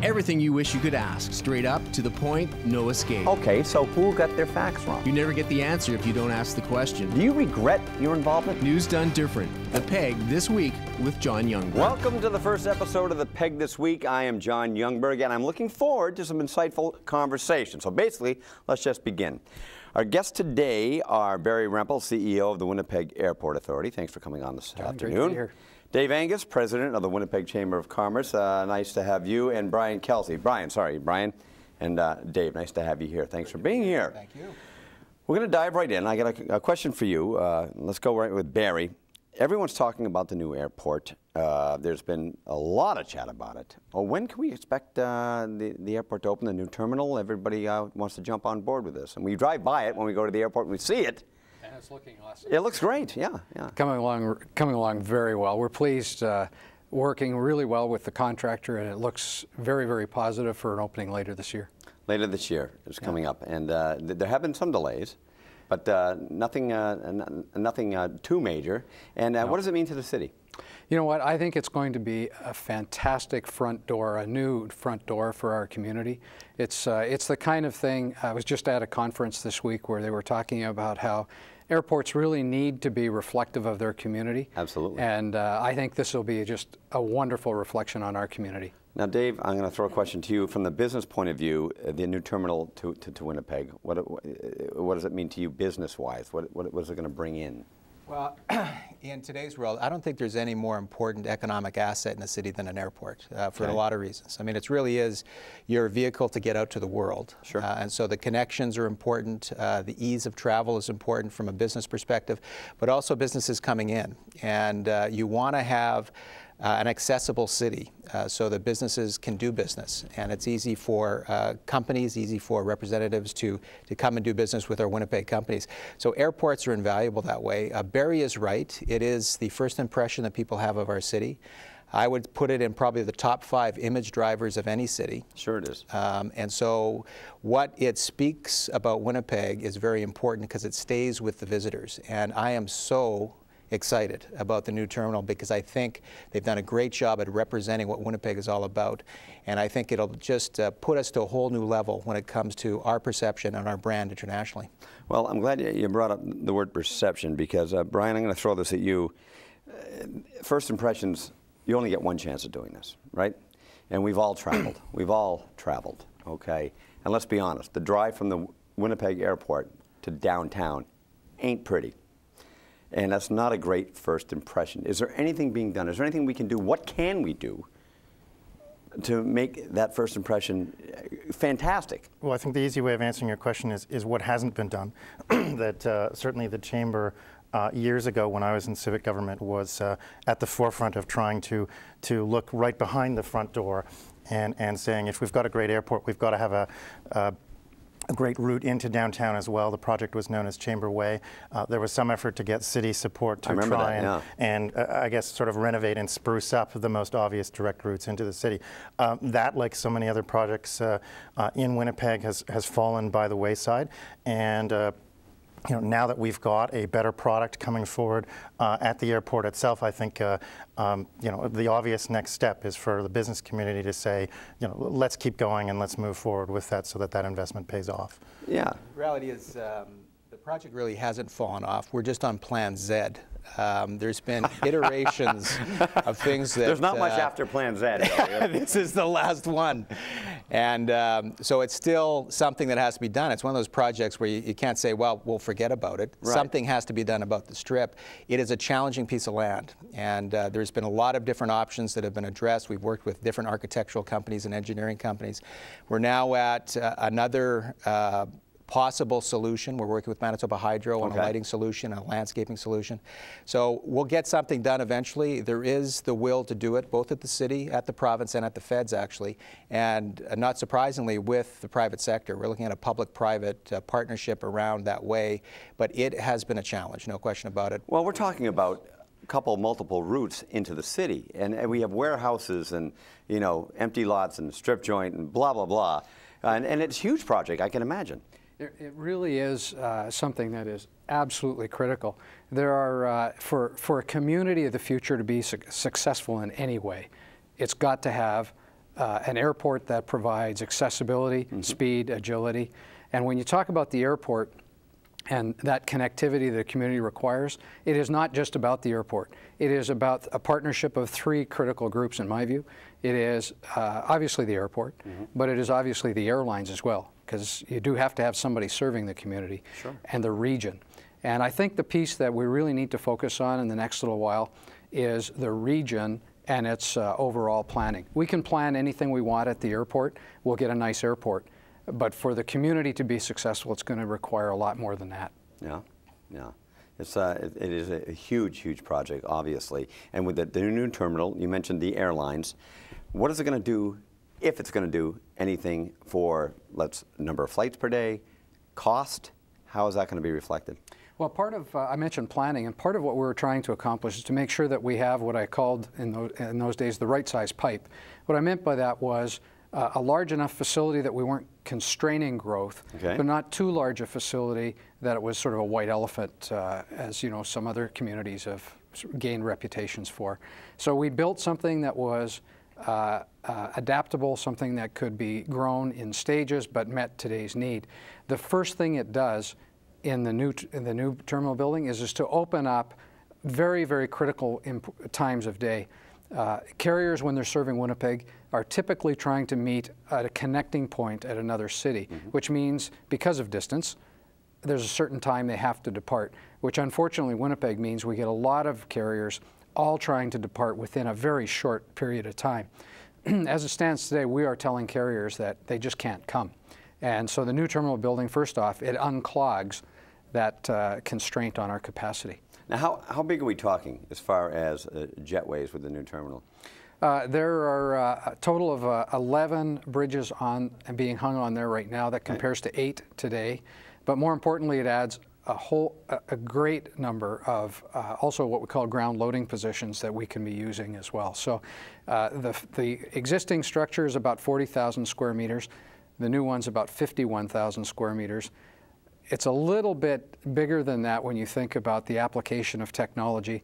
Everything you wish you could ask. Straight up, to the point, no escape. Okay, so who got their facts wrong? You never get the answer if you don't ask the question. Do you regret your involvement? News done different. The Peg This Week with John Youngberg. Welcome to the first episode of The Peg This Week. I am John Youngberg, and I'm looking forward to some insightful conversation. So basically, let's just begin. Our guests today are Barry Rempel, CEO of the Winnipeg Airport Authority. Thanks for coming on this afternoon. Great to be here. Dave Angus, President of the Winnipeg Chamber of Commerce. Nice to have you. And Brian Kelsey. Brian and Dave, nice to have you here. Thanks for being here. Thank you. We're going to dive right in. I got a question for you. Let's go right with Barry. Everyone's talking about the new airport. There's been a lot of chat about it. Well, when can we expect the airport to open, the new terminal? Everybody wants to jump on board with this. And we drive by it when we go to the airport and we see it. And it's looking awesome. It looks great, yeah. Coming along very well. We're pleased, working really well with the contractor, and it looks very, very positive for an opening later this year. Later this year is coming up, and there have been some delays, but nothing too major. And what does it mean to the city? You know what? I think it's going to be a fantastic front door, a new front door for our community. It's the kind of thing. I was just at a conference this week where they were talking about how airports really need to be reflective of their community. Absolutely. And I think this will be just a wonderful reflection on our community. Now, Dave, I'm going to throw a question to you. From the business point of view, the new terminal to Winnipeg, what does it mean to you business-wise? What is it going to bring in? Well, in today's world, I don't think there's any more important economic asset in a city than an airport for a lot of reasons. I mean, it really is your vehicle to get out to the world. Sure. And so the connections are important. The ease of travel is important from a business perspective, but also businesses coming in. And you want to have an accessible city so that businesses can do business. And it's easy for companies, easy for representatives to come and do business with our Winnipeg companies. So airports are invaluable that way. Barry is right. It is the first impression that people have of our city. I would put it in probably the top 5 image drivers of any city. Sure it is. And so what it speaks about Winnipeg is very important because it stays with the visitors. And I am so excited about the new terminal because I think they've done a great job at representing what Winnipeg is all about, and I think it'll just put us to a whole new level when it comes to our perception and our brand internationally. Well, I'm glad you brought up the word perception because, Brian, I'm going to throw this at you. First impressions, you only get one chance at doing this, right? And we've all traveled. We've all traveled, okay? And let's be honest, the drive from the Winnipeg airport to downtown ain't pretty. And that's not a great first impression. Is there anything being done? Is there anything we can do? What can we do to make that first impression fantastic? Well, I think the easy way of answering your question is what hasn't been done. That certainly the Chamber years ago when I was in civic government was at the forefront of trying to look right behind the front door and saying if we've got a great airport, we've got to have a great route into downtown as well. The project was known as Chamber Way. There was some effort to get city support to try and I guess sort of renovate and spruce up the most obvious direct routes into the city. That, like so many other projects in Winnipeg, has fallen by the wayside. And you know, now that we've got a better product coming forward at the airport itself, I think you know, the obvious next step is for the business community to say, you know, let's keep going and let's move forward with that so that that investment pays off. Yeah. The reality is the project really hasn't fallen off. We're just on Plan Z. There's been iterations of things that... There's not much after Plan Z. This is the last one. And so it's still something that has to be done. It's one of those projects where you can't say, well, we'll forget about it. Right. Something has to be done about the Strip. It is a challenging piece of land. And there's been a lot of different options that have been addressed. We've worked with different architectural companies and engineering companies. We're now at another possible solution. We're working with Manitoba Hydro on a lighting solution, a landscaping solution. So we'll get something done eventually. There is the will to do it, both at the city, at the province, and at the feds, actually. And not surprisingly, with the private sector. We're looking at a public-private partnership around that way. But it has been a challenge, no question about it. Well, we're talking about multiple routes into the city. And we have warehouses and, you know, empty lots and strip joint and blah, blah, blah. And it's a huge project, I can imagine. It really is something that is absolutely critical. There are, for a community of the future to be successful in any way, it's got to have an airport that provides accessibility, speed, agility. And when you talk about the airport and that connectivity the community requires, it is not just about the airport. It is about a partnership of three critical groups, in my view. It is obviously the airport, but it is obviously the airlines as well, because you do have to have somebody serving the community and the region. And I think the piece that we really need to focus on in the next little while is the region and its overall planning. We can plan anything we want at the airport. We'll get a nice airport. But for the community to be successful, it's going to require a lot more than that. Yeah, yeah. It is a huge, huge project, obviously. And with the new terminal, you mentioned the airlines. What is it going to do, if it's going to do anything for, number of flights per day, cost? How is that going to be reflected? Well, part of, I mentioned planning, and part of what we were trying to accomplish is to make sure that we have what I called in those days the right size pipe. What I meant by that was a large enough facility that we weren't constraining growth, but not too large a facility that it was sort of a white elephant, as you know, some other communities have gained reputations for. So we built something that was adaptable, something that could be grown in stages but met today's need. The first thing it does in the new terminal building is to open up very, very critical times of day. Carriers, when they're serving Winnipeg, are typically trying to meet at a connecting point at another city, which means, because of distance, there's a certain time they have to depart, which unfortunately Winnipeg means we get a lot of carriers all trying to depart within a very short period of time. As it stands today, we are telling carriers that they just can't come. And so the new terminal building, first off, it unclogs that constraint on our capacity. Now, how big are we talking as far as jetways with the new terminal? There are a total of 11 bridges being hung on there right now. That compares to 8 today. But more importantly, it adds a great number of also what we call ground loading positions that we can be using as well. So the existing structure is about 40,000 square meters. The new one's about 51,000 square meters. It's a little bit bigger than that when you think about the application of technology,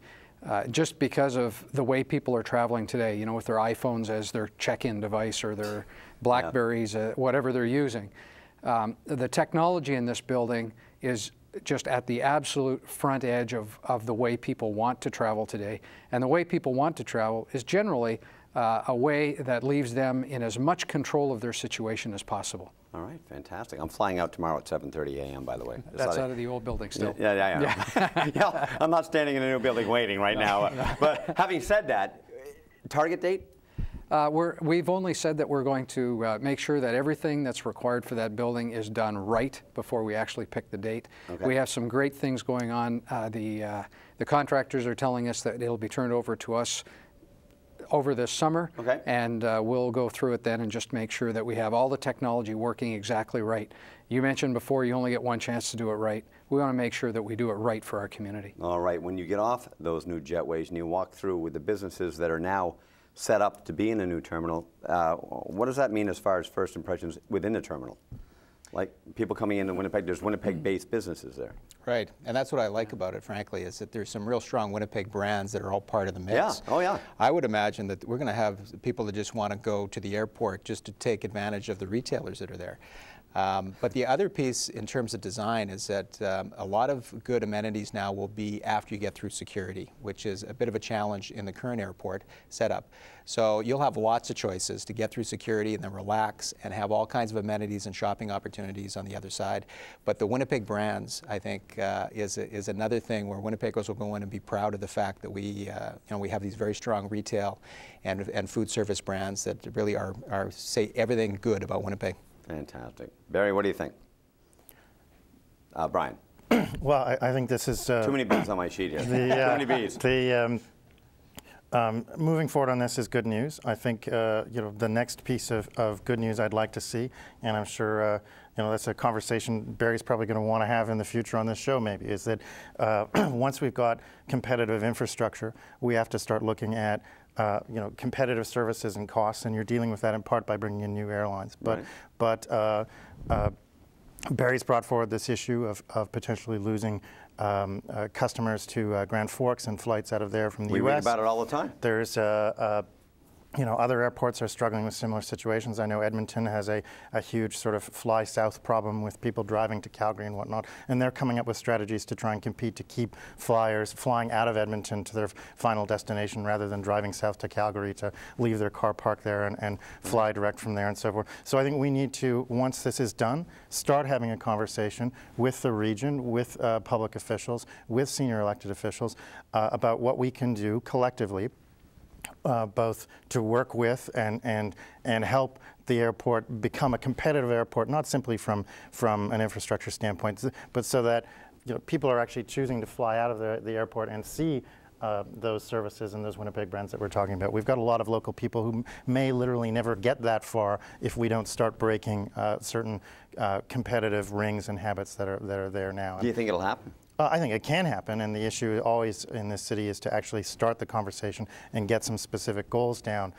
just because of the way people are traveling today, you know, with their iPhones as their check-in device or their Blackberries, whatever they're using. The technology in this building is just at the absolute front edge of the way people want to travel today. And the way people want to travel is generally a way that leaves them in as much control of their situation as possible. All right, fantastic. I'm flying out tomorrow at 7:30 a.m., by the way. That's out of the old building still. Yeah, I'm not standing in a new building waiting right now. But having said that, target date? We've only said that we're going to make sure that everything that's required for that building is done right before we actually pick the date. We have some great things going on. The contractors are telling us that it'll be turned over to us over this summer, and we'll go through it then and just make sure that we have all the technology working exactly right. You mentioned before you only get one chance to do it right. We want to make sure that we do it right for our community. All right, when you get off those new jetways and you walk through with the businesses that are now set up to be in a new terminal, what does that mean as far as first impressions within the terminal? Like people coming into Winnipeg, there's Winnipeg-based businesses there. Right, and that's what I like about it, frankly, is that there's some real strong Winnipeg brands that are all part of the mix. Yeah, oh yeah. I would imagine that we're going to have people that just want to go to the airport just to take advantage of the retailers that are there. But the other piece in terms of design is that a lot of good amenities now will be after you get through security, which is a bit of a challenge in the current airport setup. So you'll have lots of choices to get through security and then relax and have all kinds of amenities and shopping opportunities on the other side. But the Winnipeg brands, I think, is another thing where Winnipeggers will go in and be proud of the fact that we have these very strong retail and food service brands that really say everything good about Winnipeg. Fantastic. Barry, what do you think? Brian? Well, I think this is... Too many bees on my sheet here. Too many bees. Moving forward on this is good news. I think the next piece of good news I'd like to see, and I'm sure that's a conversation Barry's probably going to want to have in the future on this show maybe, is that once we've got competitive infrastructure, we have to start looking at competitive services and costs, and you're dealing with that in part by bringing in new airlines. But Barry's brought forward this issue of potentially losing customers to Grand Forks and flights out of there from the U.S. We read about it all the time. There's Other airports are struggling with similar situations. I know Edmonton has a huge sort of fly south problem with people driving to Calgary and whatnot, and they're coming up with strategies to try and compete to keep flyers flying out of Edmonton to their final destination rather than driving south to Calgary to leave their car parked there and fly direct from there and so forth. So I think we need to, once this is done, start having a conversation with the region, with public officials, with senior elected officials about what we can do collectively, both to work with and help the airport become a competitive airport, not simply from an infrastructure standpoint, but so that people are actually choosing to fly out of the airport and see those services and those Winnipeg brands that we're talking about. We've got a lot of local people who may literally never get that far if we don't start breaking certain competitive rings and habits that are there now. Do you think it'll happen? I think it can happen, and the issue always in this city is to actually start the conversation and get some specific goals down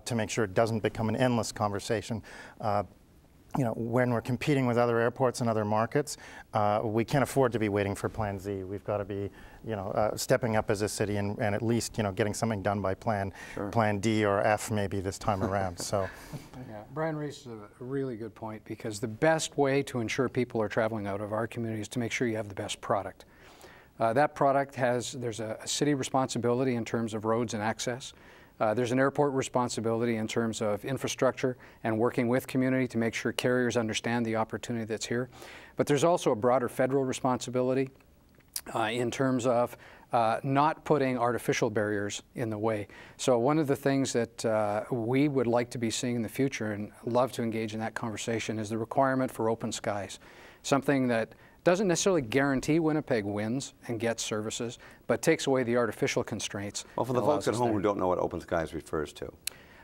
to make sure it doesn't become an endless conversation. When we're competing with other airports and other markets, we can't afford to be waiting for Plan Z. We've got to be, stepping up as a city and at least, getting something done by Plan D or F maybe this time around. So, yeah, Brian raises a really good point, because the best way to ensure people are traveling out of our community is to make sure you have the best product. That product there's a city responsibility in terms of roads and access. There's an airport responsibility in terms of infrastructure and working with community to make sure carriers understand the opportunity that's here. But there's also a broader federal responsibility in terms of not putting artificial barriers in the way. So one of the things that we would like to be seeing in the future, and love to engage in that conversation, is the requirement for open skies. Something that doesn't necessarily guarantee Winnipeg wins and gets services, but takes away the artificial constraints. Well, for the folks at home who don't know what open skies refers to.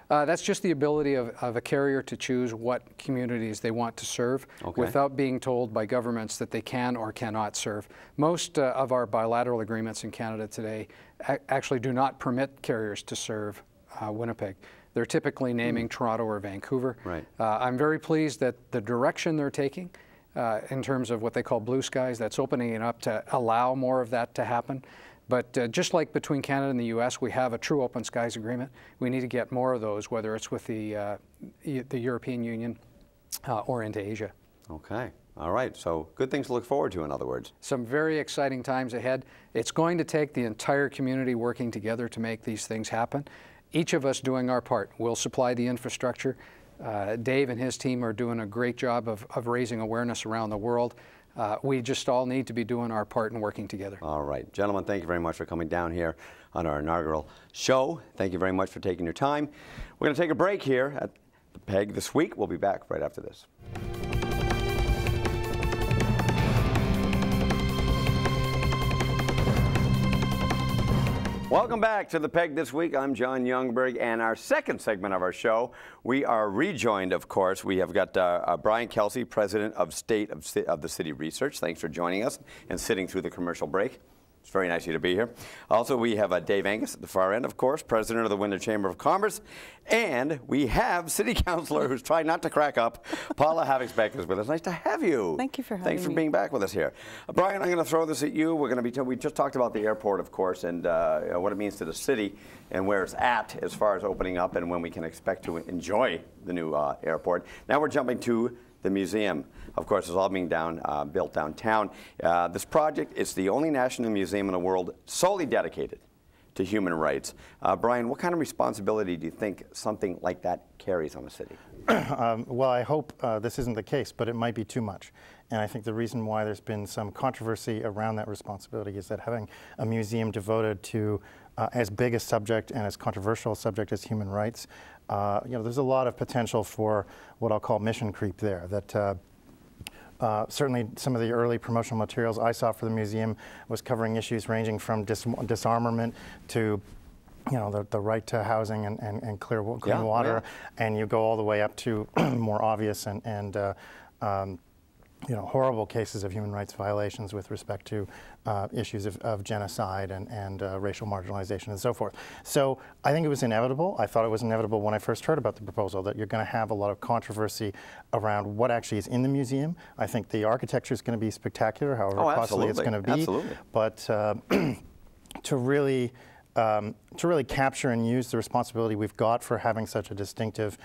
That's just the ability of a carrier to choose what communities they want to serve without being told by governments that they can or cannot serve. Most of our bilateral agreements in Canada today actually do not permit carriers to serve Winnipeg. They're typically naming Toronto or Vancouver. Right. I'm very pleased that the direction they're taking in terms of what they call blue skies, that's opening it up to allow more of that to happen. But just like between Canada and the U.S., we have a true open skies agreement. We need to get more of those, whether it's with the European Union or into Asia. Okay. All right. So good things to look forward to, in other words. Some very exciting times ahead. It's going to take the entire community working together to make these things happen. Each of us doing our part. We'll supply the infrastructure. Dave and his team are doing a great job of raising awareness around the world. We just all need to be doing our part and working together. All right. Gentlemen, thank you very much for coming down here on our inaugural show. Thank you very much for taking your time. We're going to take a break here at the PEG this week. We'll be back right after this. Welcome back to the PEG This Week. I'm John Youngberg, and our second segment of our show, we are rejoined, of course. We have got Brian Kelsey, President of State of the City Research. Thanks for joining us and sitting through the commercial break. It's very nice of you to be here. Also, we have Dave Angus at the far end, of course, President of the Windsor Chamber of Commerce. And we have City Councilor who's trying not to crack up, Paula Havixbeck is with us. Nice to have you. Thank you for having me. Thanks for being back with us here. Brian, I'm going to throw this at you. We're going to be we just talked about the airport, of course, and what it means to the city and where it's at as far as opening up and when we can expect to enjoy the new airport. Now we're jumping to the museum. Of course, it's all being built downtown. This project is the only national museum in the world solely dedicated to human rights. Brian, what kind of responsibility do you think something like that carries on a city? Well, I hope this isn't the case, but it might be too much. And I think the reason why there's been some controversy around that responsibility is that having a museum devoted to as big a subject and as controversial a subject as human rights, there's a lot of potential for what I'll call mission creep there. That certainly some of the early promotional materials I saw for the museum was covering issues ranging from disarmament to the right to housing and clean water, and you go all the way up to more obvious and horrible cases of human rights violations with respect to issues of genocide and racial marginalization and so forth. So I think it was inevitable. I thought it was inevitable when I first heard about the proposal that you're going to have a lot of controversy around what actually is in the museum. I think the architecture is going to be spectacular, however costly it's going to be. Absolutely. But to really to really capture and use the responsibility we've got for having such a distinctive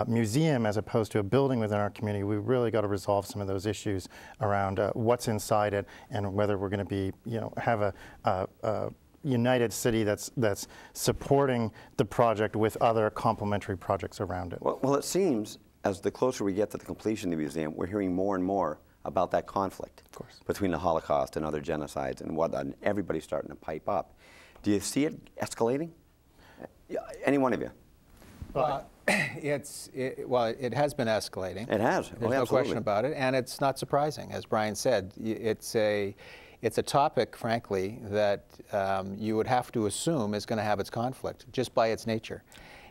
museum as opposed to a building within our community. We've really got to resolve some of those issues around what's inside it and whether we're going to be, have a united city that's supporting the project with other complementary projects around it. Well, it seems as the closer we get to the completion of the museum, we're hearing more and more about that conflict between the Holocaust and other genocides and whatnot, and everybody's starting to pipe up. Do you see it escalating? Any one of you? Well, it has been escalating. It has. There's no question about it, and it's not surprising. As Brian said, it's a topic, frankly, that you would have to assume is going to have its conflict just by its nature.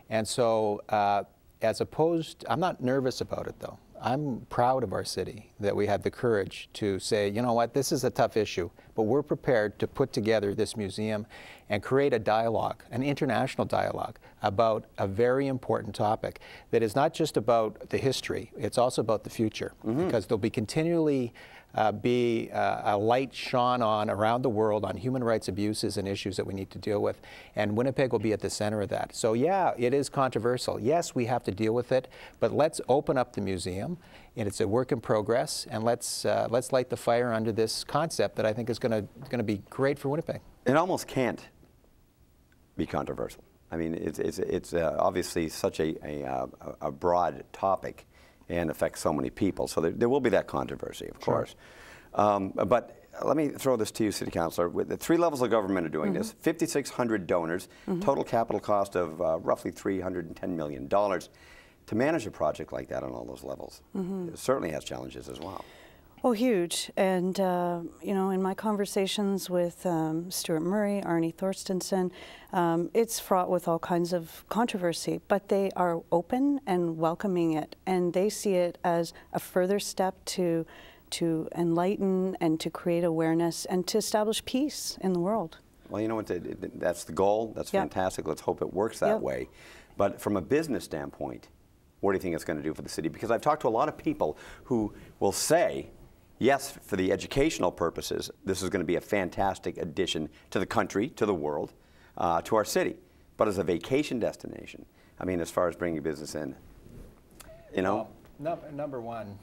And so, I'm not nervous about it, though. I'm proud of our city that we had the courage to say, you know what, this is a tough issue, but we're prepared to put together this museum and create a dialogue, an international dialogue, about a very important topic that is not just about the history, it's also about the future, because there'll be continually a light shone on around the world on human rights abuses and issues that we need to deal with, and Winnipeg will be at the center of that. So yeah, it is controversial. Yes, we have to deal with it, but let's open up the museum, and it's a work in progress, and let's light the fire under this concept that I think is going to be great for Winnipeg. It almost can't be controversial. I mean, it's obviously such a broad topic and affects so many people. So there will be that controversy, of course. But let me throw this to you, City Councillor. With the 3 levels of government are doing this, 5,600 donors, total capital cost of roughly $310 million. To manage a project like that on all those levels, it certainly has challenges as well. Oh, huge. And, in my conversations with Stuart Murray, Arnie Thorstensen, it's fraught with all kinds of controversy, but they are open and welcoming it. And they see it as a further step to enlighten and to create awareness and to establish peace in the world. Well, you know what, that's the goal. That's fantastic. Let's hope it works that way. But from a business standpoint, what do you think it's going to do for the city? Because I've talked to a lot of people who will say, yes, for the educational purposes, this is going to be a fantastic addition to the country, to the world, to our city. But as a vacation destination, I mean, as far as bringing business in, Well, number one,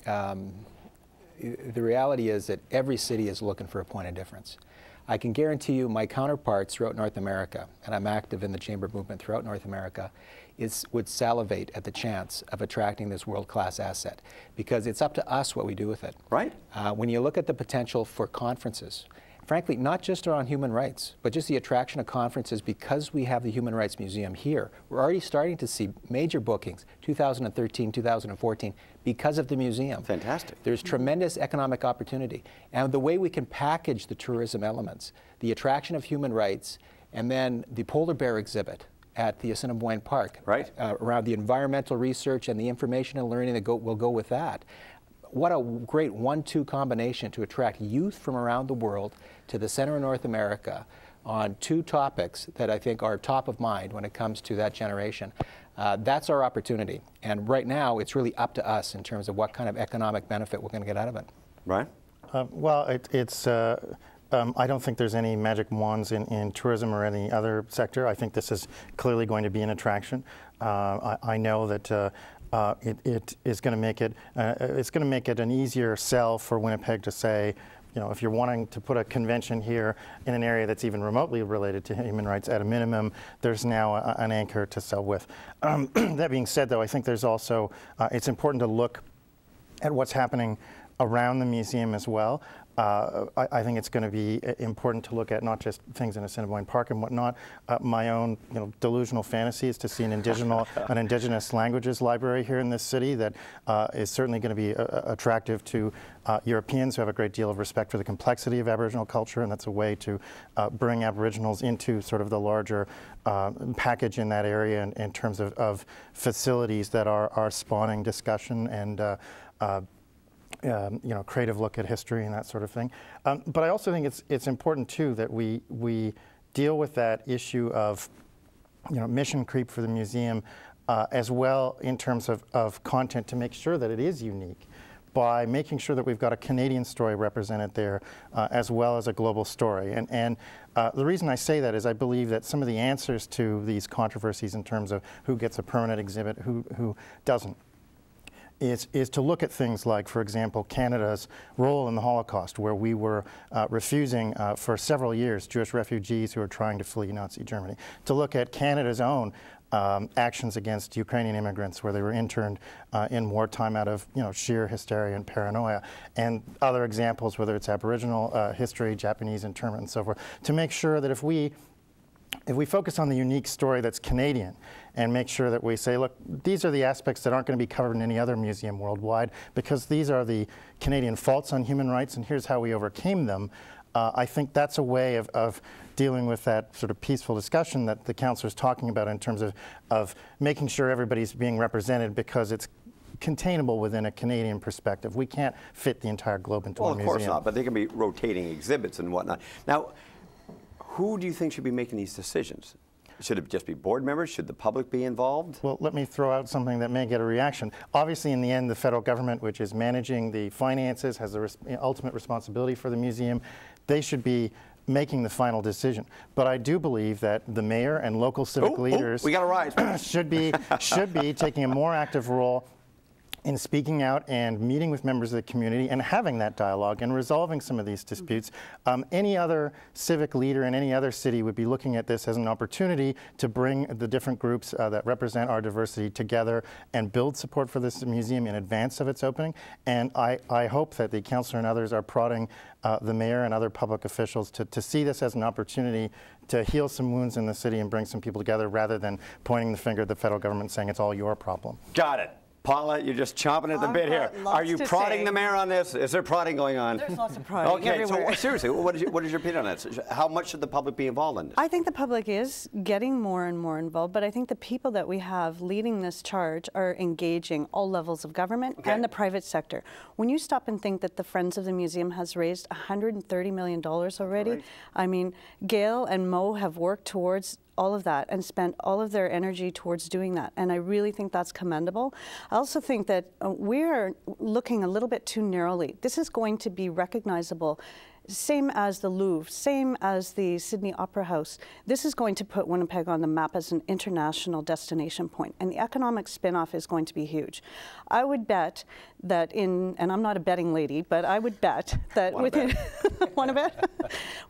the reality is that every city is looking for a point of difference. I can guarantee you my counterparts throughout North America, and I'm active in the Chamber movement throughout North America, would salivate at the chance of attracting this world-class asset, because it's up to us what we do with it. Right. When you look at the potential for conferences, frankly, not just around human rights, but just the attraction of conferences, because we have the Human Rights Museum here, we're already starting to see major bookings, 2013, 2014, because of the museum. Fantastic. There's tremendous economic opportunity. And the way we can package the tourism elements, the attraction of human rights, and then the polar bear exhibit at the Assiniboine Park, around the environmental research and the information and learning that will go with that. What a great 1-2 combination to attract youth from around the world to the center of North America on 2 topics that I think are top of mind when it comes to that generation. That's our opportunity. And right now, it's really up to us in terms of what kind of economic benefit we're going to get out of it. Right? I don't think there's any magic wands in tourism or any other sector. I think this is clearly going to be an attraction. I know that it is going to make it an easier sell for Winnipeg to say, if you're wanting to put a convention here in an area that's even remotely related to human rights, at a minimum, there's now an anchor to sell with. That being said, though, I think there's also, it's important to look at what's happening around the museum as well. I think it's going to be important to look at not just things in Assiniboine Park and whatnot. My own delusional fantasy is to see an indigenous languages library here in this city that is certainly going to be attractive to Europeans who have a great deal of respect for the complexity of Aboriginal culture, and that's a way to bring Aboriginals into sort of the larger package in that area in terms of facilities that are spawning discussion and creative look at history and that sort of thing. But I also think it's important too that we deal with that issue of mission creep for the museum as well in terms of content to make sure that it is unique. by making sure that we've got a Canadian story represented there as well as a global story. And the reason I say that is I believe that some of the answers to these controversies in terms of who gets a permanent exhibit, who doesn't, is to look at things like, for example, Canada's role in the Holocaust, where we were refusing for several years Jewish refugees who were trying to flee Nazi Germany. To look at Canada's own actions against Ukrainian immigrants, where they were interned in wartime out of sheer hysteria and paranoia, and other examples, whether it's Aboriginal history, Japanese internment, and so forth, to make sure that if we focus on the unique story that's Canadian and make sure that we say, look, these are the aspects that aren't going to be covered in any other museum worldwide because these are the Canadian faults on human rights and here's how we overcame them, I think that's a way of dealing with that sort of peaceful discussion that the councillor is talking about in terms of making sure everybody's being represented because it's containable within a Canadian perspective. We can't fit the entire globe into one museum. Well, of course not, but they can be rotating exhibits and whatnot. Now, who do you think should be making these decisions? Should it just be board members? Should the public be involved? Well, let me throw out something that may get a reaction. Obviously, in the end, the federal government, which is managing the finances, has the ultimate responsibility for the museum. They should be making the final decision. But I do believe that the mayor and local civic leaders we got a rise. should be taking a more active role in speaking out and meeting with members of the community and having that dialogue and resolving some of these disputes. Any other civic leader in any other city would be looking at this as an opportunity to bring the different groups that represent our diversity together and build support for this museum in advance of its opening. And I hope that the councillor and others are prodding the mayor and other public officials to see this as an opportunity to heal some wounds in the city and bring some people together rather than pointing the finger at the federal government saying it's all your problem. Got it. Paula, you're just chomping at the bit here. Are you prodding the mayor on this? Is there prodding going on? There's lots of prodding everywhere. So seriously, what is your opinion on that? How much should the public be involved in this? I think the public is getting more and more involved, but I think the people that we have leading this charge are engaging all levels of government and the private sector. When you stop and think that the Friends of the Museum has raised $130 million already, I mean, Gail and Mo have worked towards all of that and spent all of their energy towards doing that. And I really think that's commendable. I also think that we're looking a little bit too narrowly. This is going to be recognizable, same as the Louvre, same as the Sydney Opera House. This is going to put Winnipeg on the map as an international destination point, and the economic spin-off is going to be huge. I would bet that and I'm not a betting lady, but I would bet that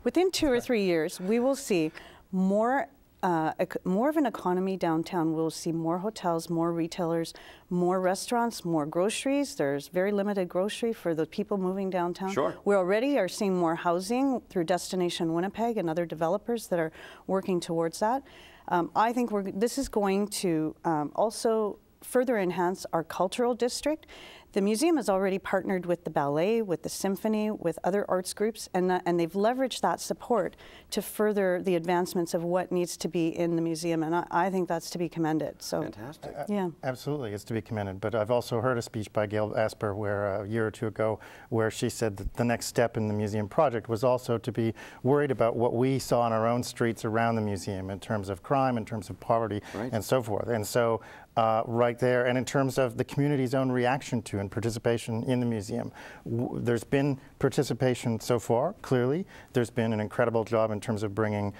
within 2 or 3 years, we will see more of an economy downtown. We'll see more hotels, more retailers, more restaurants, more groceries. There's very limited grocery for the people moving downtown. Sure. We already are seeing more housing through Destination Winnipeg and other developers that are working towards that. I think this is going to also further enhance our cultural district. The museum has already partnered with the ballet, with the symphony, with other arts groups, and they've leveraged that support to further the advancements of what needs to be in the museum, and I think that's to be commended. So, fantastic. Yeah. Absolutely, it's to be commended. But I've also heard a speech by Gail Asper where a year or two ago where she said that the next step in the museum project was also to be worried about what we saw on our own streets around the museum in terms of crime, in terms of poverty, and so forth. And so right there, and in terms of the community's own reaction to and participation in the museum. There's been participation so far, clearly. There's been an incredible job in terms of bringing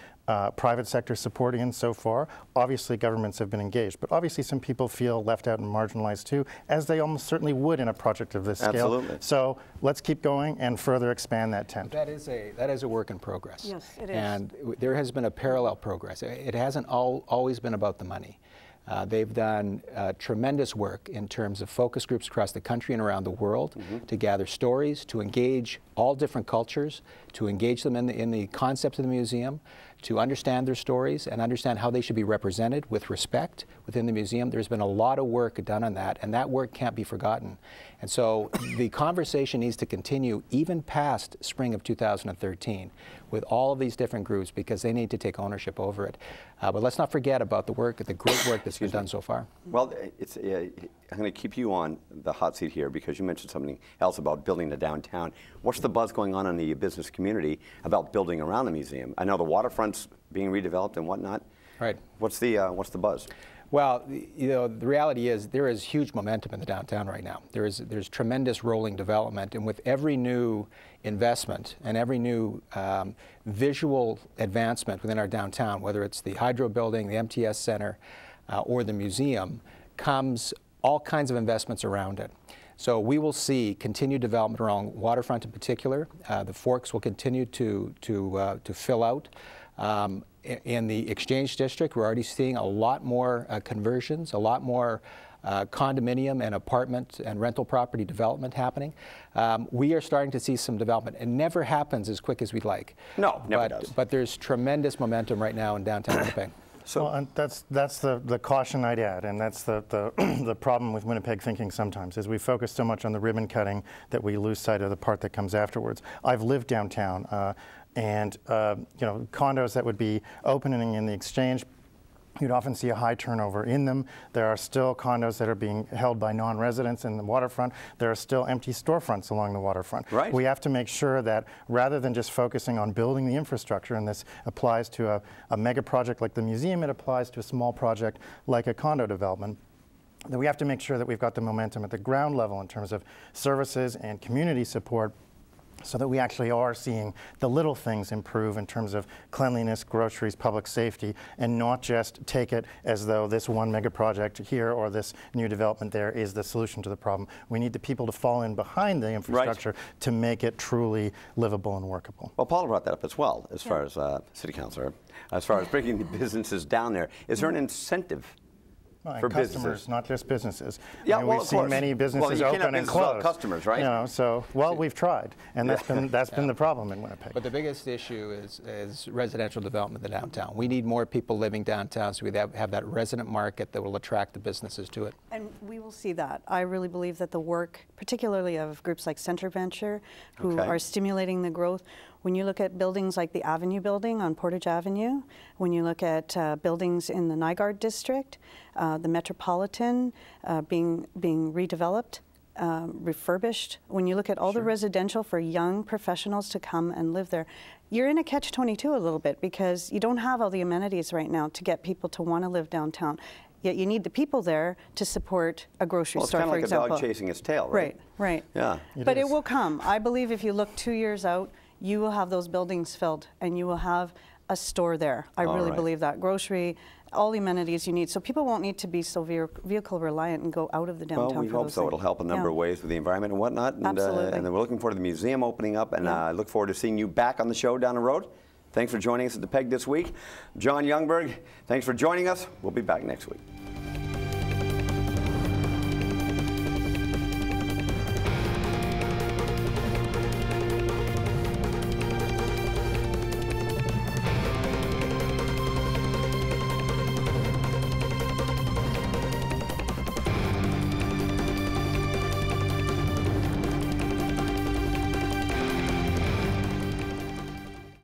private sector support in so far. Obviously, governments have been engaged, but obviously some people feel left out and marginalized too, as they almost certainly would in a project of this scale. Absolutely. So let's keep going and further expand that tent. That is a work in progress. Yes, it is. And there has been a parallel progress. It hasn't always been about the money. They've done tremendous work in terms of focus groups across the country and around the world to gather stories, to engage all different cultures, to engage them in the concepts of the museum, to understand their stories and understand how they should be represented with respect within the museum. There's been a lot of work done on that, and that work can't be forgotten. And so the conversation needs to continue even past spring of 2013 with all of these different groups because they need to take ownership over it. But let's not forget about the great work that's been done so far. Well, I'm going to keep you on the hot seat here because you mentioned something else about building the downtown. What's the buzz going on in the business community about building around the museum? I know the waterfront's being redeveloped and whatnot. Right. What's the buzz? Well, you know, the reality is there is huge momentum in the downtown right now. There's tremendous rolling development, and with every new investment and every new visual advancement within our downtown, whether it's the Hydro Building, the MTS Center, or the museum, comes all kinds of investments around it. So we will see continued development around waterfront in particular. The Forks will continue to fill out. In the Exchange District, we're already seeing a lot more conversions, a lot more condominium and apartment and rental property development happening. We are starting to see some development. It never happens as quick as we'd like. No, never does. But there's tremendous momentum right now in downtown Winnipeg. So well, and that's the caution I'd add, and that's the the problem with Winnipeg thinking sometimes, is we focus so much on the ribbon cutting that we lose sight of the part that comes afterwards. I've lived downtown, and you know, condos that would be opening in the Exchange, you'd often see a high turnover in them. There are still condos that are being held by non-residents in the waterfront. There are still empty storefronts along the waterfront. Right. We have to make sure that rather than just focusing on building the infrastructure, and this applies to a mega project like the museum, it applies to a small project like a condo development, that we have to make sure that we've got the momentum at the ground level in terms of services and community support, so that we actually are seeing the little things improve in terms of cleanliness, groceries, public safety, and not just take it as though this one mega project here or this new development there is the solution to the problem. We need the people to fall in behind the infrastructure to make it truly livable and workable. Well, Paula brought that up as well, as far as City Councilor, as far as bringing the businesses down there. Is there an incentive for customers, businesses, not just businesses? Yeah, I mean, well, we've seen many businesses open and close. Customers, right? You know, so well, we've tried, and that's been the problem in Winnipeg. But the biggest issue is residential development in the downtown. We need more people living downtown, so we have that resident market that will attract the businesses to it. And we will see that. I really believe that the work, particularly of groups like Centre Venture, who are stimulating the growth. When you look at buildings like the Avenue building on Portage Avenue, when you look at buildings in the Nygaard district, the Metropolitan being redeveloped, refurbished, when you look at all the residential for young professionals to come and live there, you're in a catch-22 a little bit, because you don't have all the amenities right now to get people to want to live downtown. Yet you need the people there to support a grocery store, for example. It's kind of like a dog chasing its tail, right? Right. Yeah. But it will come. I believe if you look 2 years out, you will have those buildings filled, and you will have a store there. I really believe that. Grocery, all the amenities you need. So people won't need to be so vehicle reliant and go out of the downtown. Well, we hope so. It'll help a number of ways with the environment and whatnot. And, Absolutely. And then we're looking forward to the museum opening up, and I look forward to seeing you back on the show down the road. Thanks for joining us at the PEG this week. John Youngberg, thanks for joining us. We'll be back next week.